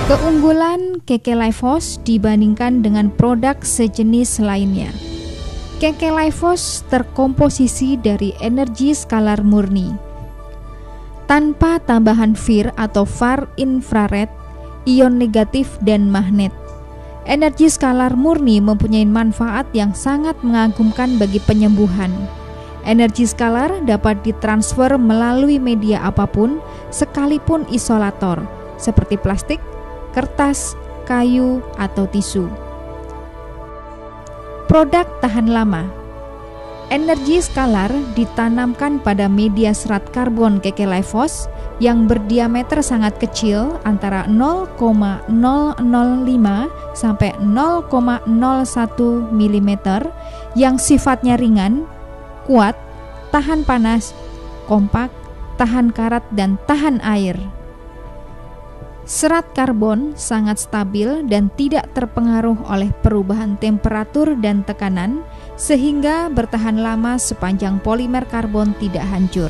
Keunggulan KK-Lifos dibandingkan dengan produk sejenis lainnya. KK-Lifos terkomposisi dari energi skalar murni. Tanpa tambahan FIR atau far infrared, ion negatif dan magnet. Energi skalar murni mempunyai manfaat yang sangat mengagumkan bagi penyembuhan. Energi skalar dapat ditransfer melalui media apapun, sekalipun isolator, seperti plastik, kertas, kayu, atau tisu. Produk tahan lama. Energi skalar ditanamkan pada media serat karbon KK-Lifos yang berdiameter sangat kecil antara 0,005 sampai 0,01 mm yang sifatnya ringan, kuat, tahan panas, kompak, tahan karat, dan tahan air. Serat karbon sangat stabil dan tidak terpengaruh oleh perubahan temperatur dan tekanan, sehingga bertahan lama sepanjang polimer karbon tidak hancur.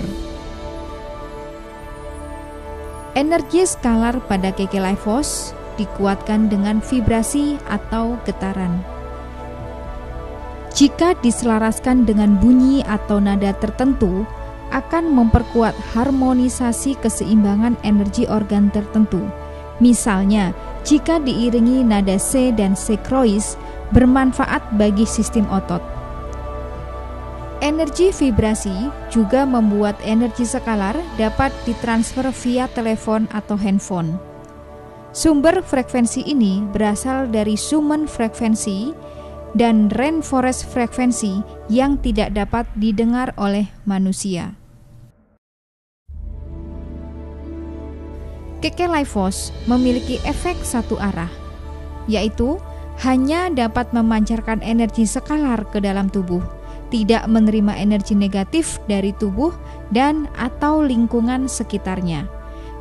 Energi skalar pada KK-Lifos dikuatkan dengan vibrasi atau getaran. Jika diselaraskan dengan bunyi atau nada tertentu, akan memperkuat harmonisasi keseimbangan energi organ tertentu. Misalnya, jika diiringi nada C dan C krois, bermanfaat bagi sistem otot. Energi vibrasi juga membuat energi skalar dapat ditransfer via telepon atau handphone. Sumber frekuensi ini berasal dari Schumann frekuensi dan rainforest frekuensi yang tidak dapat didengar oleh manusia. KK-Lifos memiliki efek satu arah, yaitu hanya dapat memancarkan energi skalar ke dalam tubuh, tidak menerima energi negatif dari tubuh dan atau lingkungan sekitarnya,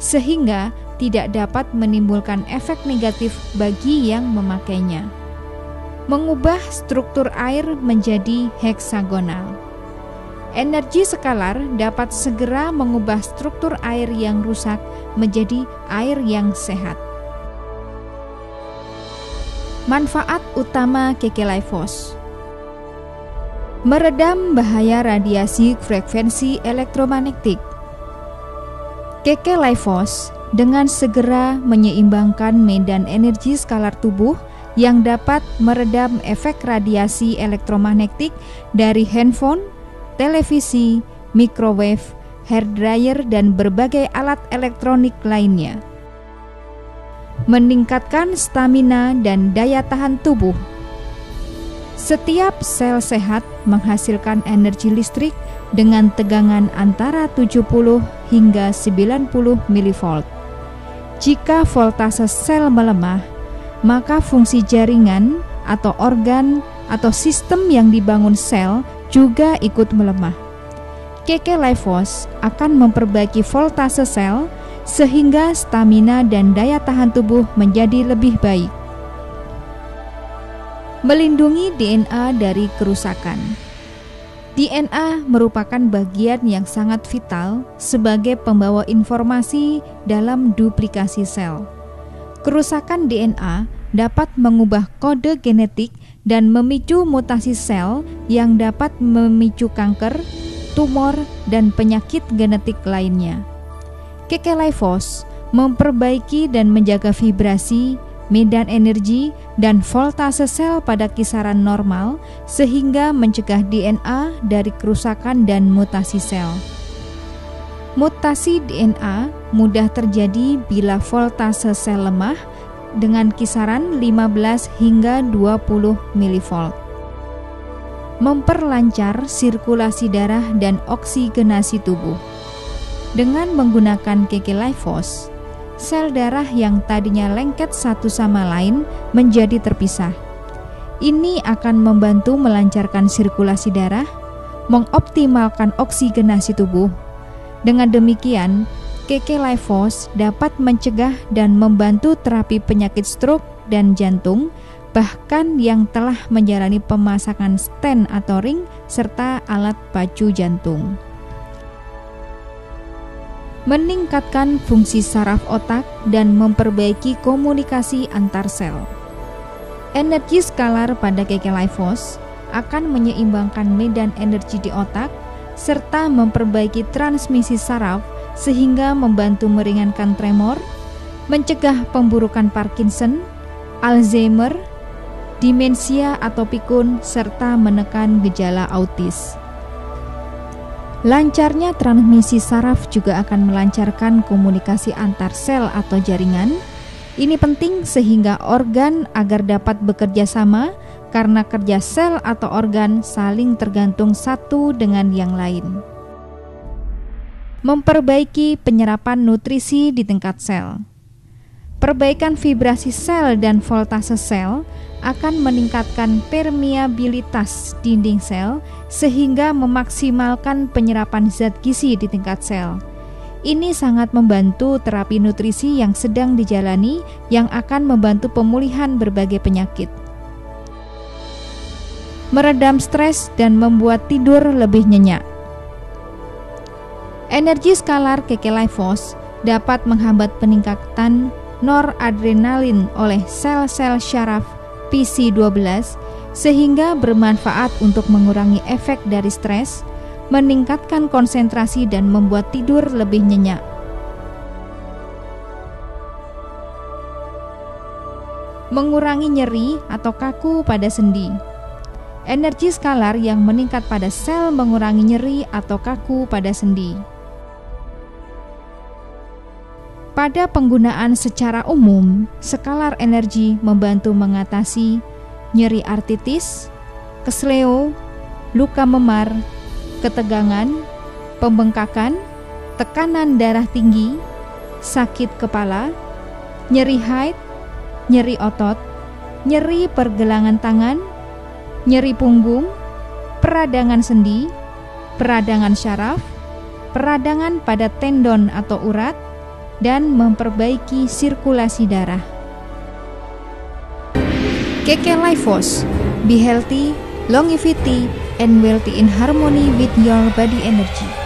sehingga tidak dapat menimbulkan efek negatif bagi yang memakainya. Mengubah struktur air menjadi heksagonal. Energi skalar dapat segera mengubah struktur air yang rusak menjadi air yang sehat. Manfaat utama KK-Lifos: meredam bahaya radiasi frekuensi elektromagnetik. KK-Lifos dengan segera menyeimbangkan medan energi skalar tubuh yang dapat meredam efek radiasi elektromagnetik dari handphone, televisi, microwave, hairdryer, dan berbagai alat elektronik lainnya. Meningkatkan stamina dan daya tahan tubuh. Setiap sel sehat menghasilkan energi listrik dengan tegangan antara 70 hingga 90 mV. Jika voltase sel melemah, maka fungsi jaringan atau organ atau sistem yang dibangun sel juga ikut melemah. KK-Lifos akan memperbaiki voltase sel sehingga stamina dan daya tahan tubuh menjadi lebih baik. Melindungi DNA dari kerusakan. DNA merupakan bagian yang sangat vital sebagai pembawa informasi dalam duplikasi sel. Kerusakan DNA dapat mengubah kode genetik dan memicu mutasi sel yang dapat memicu kanker, tumor, dan penyakit genetik lainnya. KK-Lifos memperbaiki dan menjaga vibrasi, medan energi, dan voltase sel pada kisaran normal sehingga mencegah DNA dari kerusakan dan mutasi sel. Mutasi DNA mudah terjadi bila voltase sel lemah dengan kisaran 15 hingga 20 mV. Memperlancar sirkulasi darah dan oksigenasi tubuh. Dengan menggunakan KK-Lifos, sel darah yang tadinya lengket satu sama lain menjadi terpisah. Ini akan membantu melancarkan sirkulasi darah, mengoptimalkan oksigenasi tubuh. Dengan demikian, KK-Lifos dapat mencegah dan membantu terapi penyakit stroke dan jantung, bahkan yang telah menjalani pemasangan stent atau ring serta alat pacu jantung. meningkatkan fungsi saraf otak dan memperbaiki komunikasi antar sel. Energi skalar pada KK-Lifos akan menyeimbangkan medan energi di otak serta memperbaiki transmisi saraf sehingga membantu meringankan tremor, mencegah pemburukan Parkinson, Alzheimer, demensia atau pikun, serta menekan gejala autis. Lancarnya transmisi saraf juga akan melancarkan komunikasi antar sel atau jaringan. Ini penting sehingga organ agar dapat bekerja sama karena kerja sel atau organ saling tergantung satu dengan yang lain. Memperbaiki penyerapan nutrisi di tingkat sel. Perbaikan vibrasi sel dan voltase sel akan meningkatkan permeabilitas dinding sel sehingga memaksimalkan penyerapan zat gizi di tingkat sel. Ini sangat membantu terapi nutrisi yang sedang dijalani yang akan membantu pemulihan berbagai penyakit. Meredam stres dan membuat tidur lebih nyenyak. Energi skalar KK-Lifos dapat menghambat peningkatan noradrenalin oleh sel-sel syaraf PC12 sehingga bermanfaat untuk mengurangi efek dari stres, meningkatkan konsentrasi dan membuat tidur lebih nyenyak. Mengurangi nyeri atau kaku pada sendi. Energi skalar yang meningkat pada sel mengurangi nyeri atau kaku pada sendi. Pada penggunaan secara umum, skalar energi membantu mengatasi nyeri artritis, kesleo, luka memar, ketegangan, pembengkakan, tekanan darah tinggi, sakit kepala, nyeri haid, nyeri otot, nyeri pergelangan tangan, nyeri punggung, peradangan sendi, peradangan syaraf, peradangan pada tendon atau urat, dan memperbaiki sirkulasi darah. KK-Lifos, be healthy, longevity, and wealthy in harmony with your body energy.